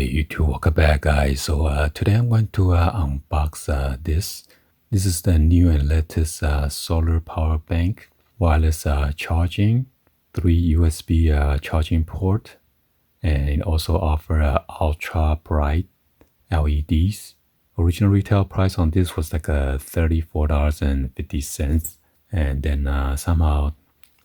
Hey YouTube, welcome back guys. Today I'm going to unbox this. This is the new and latest solar power bank, wireless charging, 3 USB charging port, and it also offers ultra bright LEDs. Original retail price on this was like $34.50, and then somehow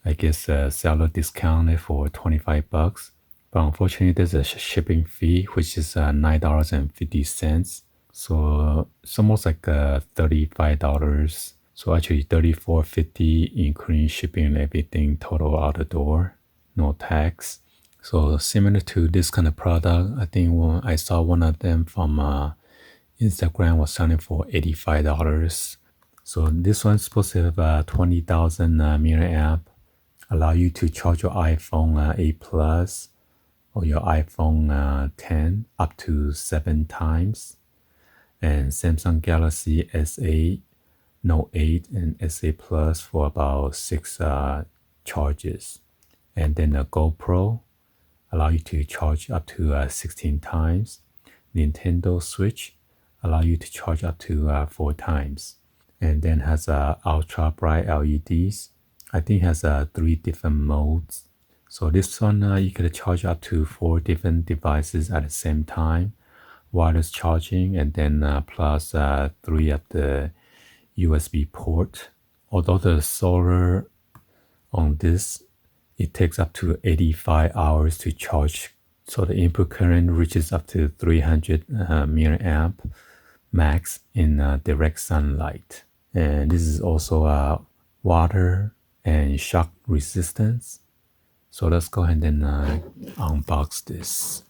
I guess seller discounted for 25 bucks. But unfortunately, there's a shipping fee, which is $9.50. So it's almost like $35. So actually $34.50, including shipping and everything, total out the door, no tax. So similar to this kind of product, I think I saw one of them from Instagram was selling for $85. So this one's supposed to have 20,000 milliamp, allow you to charge your iPhone 8 Plus or your iPhone 10 up to 7 times, and Samsung Galaxy S8, Note 8, and S8 Plus for about 6 charges. And then the GoPro allow you to charge up to 16 times. Nintendo Switch allow you to charge up to 4 times. And then has ultra bright LEDs. I think it has 3 different modes. So this one, you can charge up to 4 different devices at the same time, wireless charging, and then plus 3 of the USB port. Although the solar on this, it takes up to 85 hours to charge. So the input current reaches up to 300 milliamp max in direct sunlight. And this is also water and shock resistance. So let's go ahead and unbox this.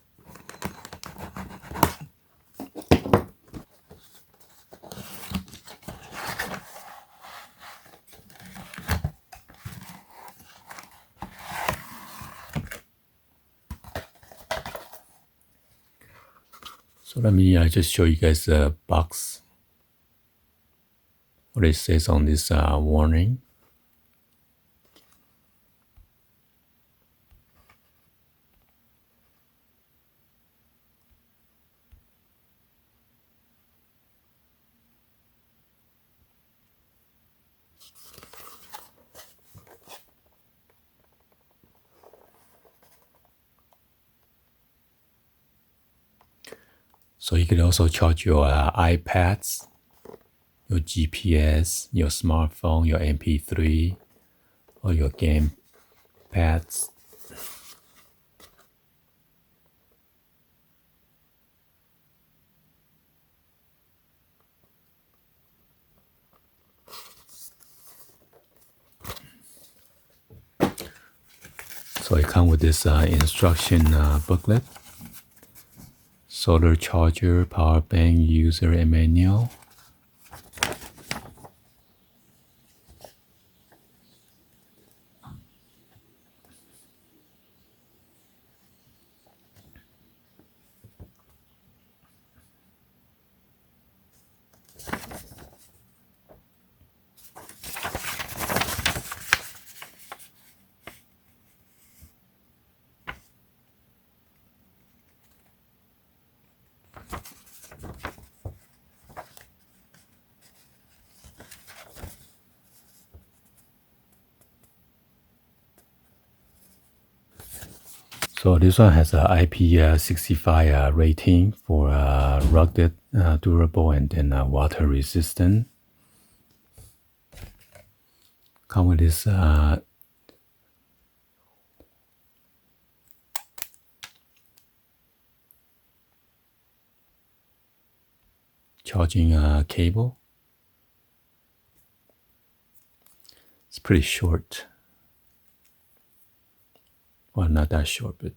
So let me just show you guys the box, what it says on this warning. So you can also charge your iPads, your GPS, your smartphone, your MP3, or your game pads. So it comes with this instruction booklet, solar charger, power bank, user manual. So this one has a IP65 rating for rugged, durable, and then water resistant. Come with this charging cable. It's pretty short. Well, not that short, but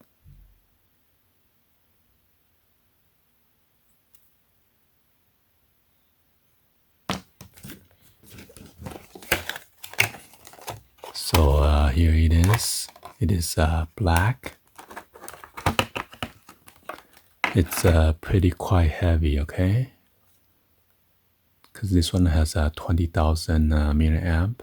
so here it is. It is black. It's pretty quite heavy, okay? Because this one has 20,000 milliamp.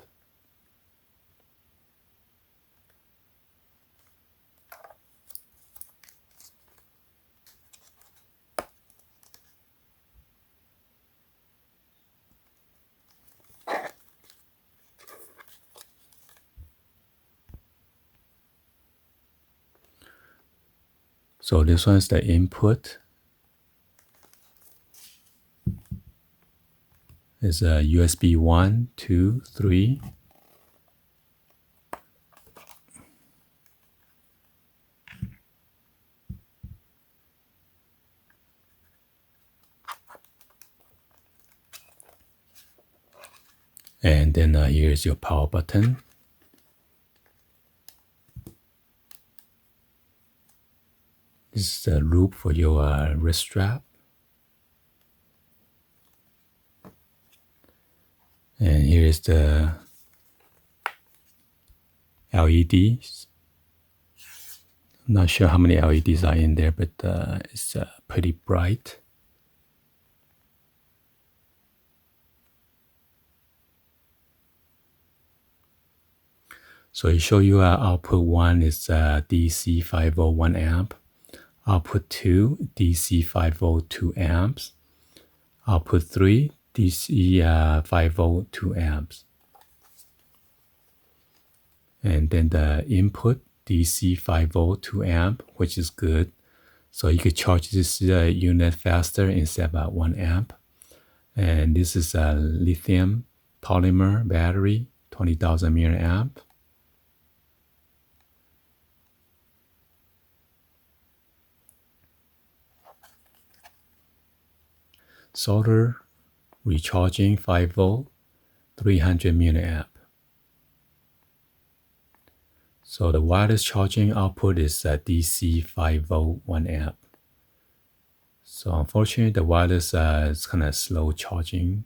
So this one is the input. It's a USB 1, 2, 3. And then here's your power button. This is the loop for your wrist strap. And here is the LEDs. I'm not sure how many LEDs are in there, but it's pretty bright. So it show you output 1 is DC 5 volt 1 amp. Output 2, DC 5 volt 2 amps. Output 3, DC 5 volt 2 amps. And then the input, DC 5 volt 2 amp, which is good. So you could charge this unit faster instead of 1 amp. And this is a lithium polymer battery, 20,000 milliamp. Solar recharging 5 volt, 300 milliamp. So the wireless charging output is DC 5 volt 1 amp. So unfortunately, the wireless is kind of slow charging.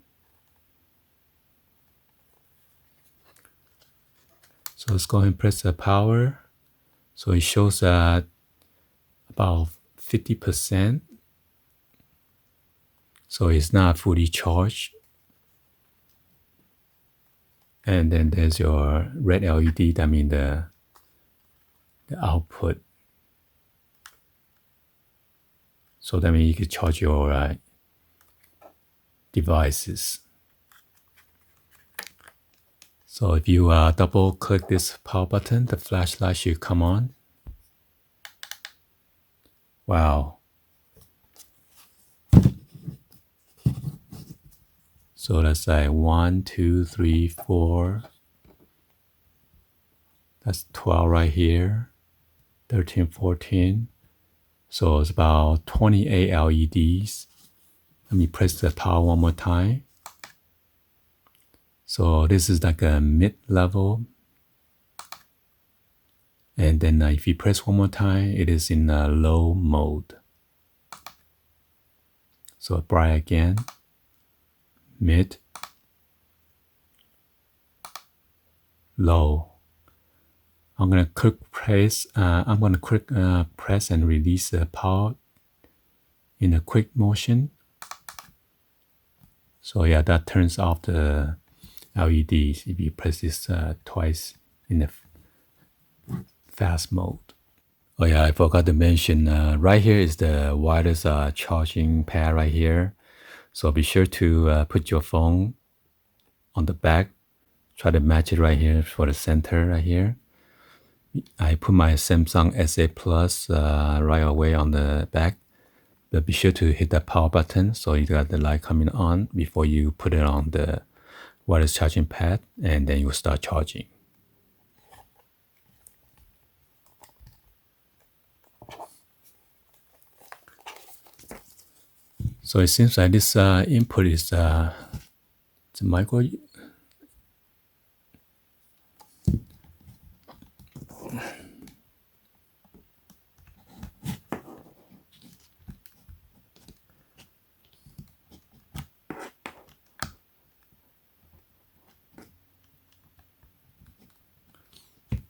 So let's go ahead and press the power. So it shows about 50%. So it's not fully charged. And then there's your red LED, that means the output. So that means you can charge your devices. So if you double click this power button, the flashlight should come on. Wow. So that's like 1, 2, 3, 4. That's 12 right here. 13, 14. So it's about 28 LEDs. Let me press the power one more time. So this is like a mid-level. And then if you press one more time, it is in low mode. So bright again. Mid. Low. I'm gonna quick press. Press and release the power in a quick motion. So yeah, that turns off the LEDs if you press this twice in the fast mode. Oh yeah, I forgot to mention. Right here is the wireless charging pad right here. So be sure to put your phone on the back. Try to match it right here for the center right here. I put my Samsung SA Plus right away on the back. But be sure to hit that power button so you got the light coming on before you put it on the wireless charging pad, and then you start charging. So it seems like this input is the micro.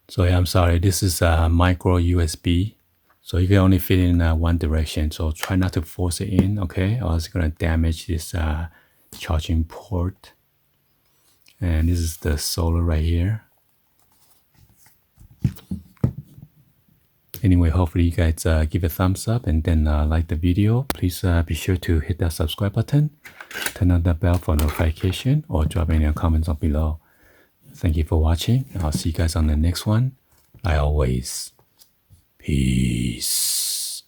So yeah, I'm sorry, this is a micro USB. So you can only fit in one direction. So try not to force it in, okay? Or it's gonna damage this charging port. And this is the solar right here. Anyway, hopefully you guys give a thumbs up and then like the video. Please be sure to hit that subscribe button, turn on the bell for notification, or drop any comments on below. Thank you for watching. I'll see you guys on the next one. Like always, peace.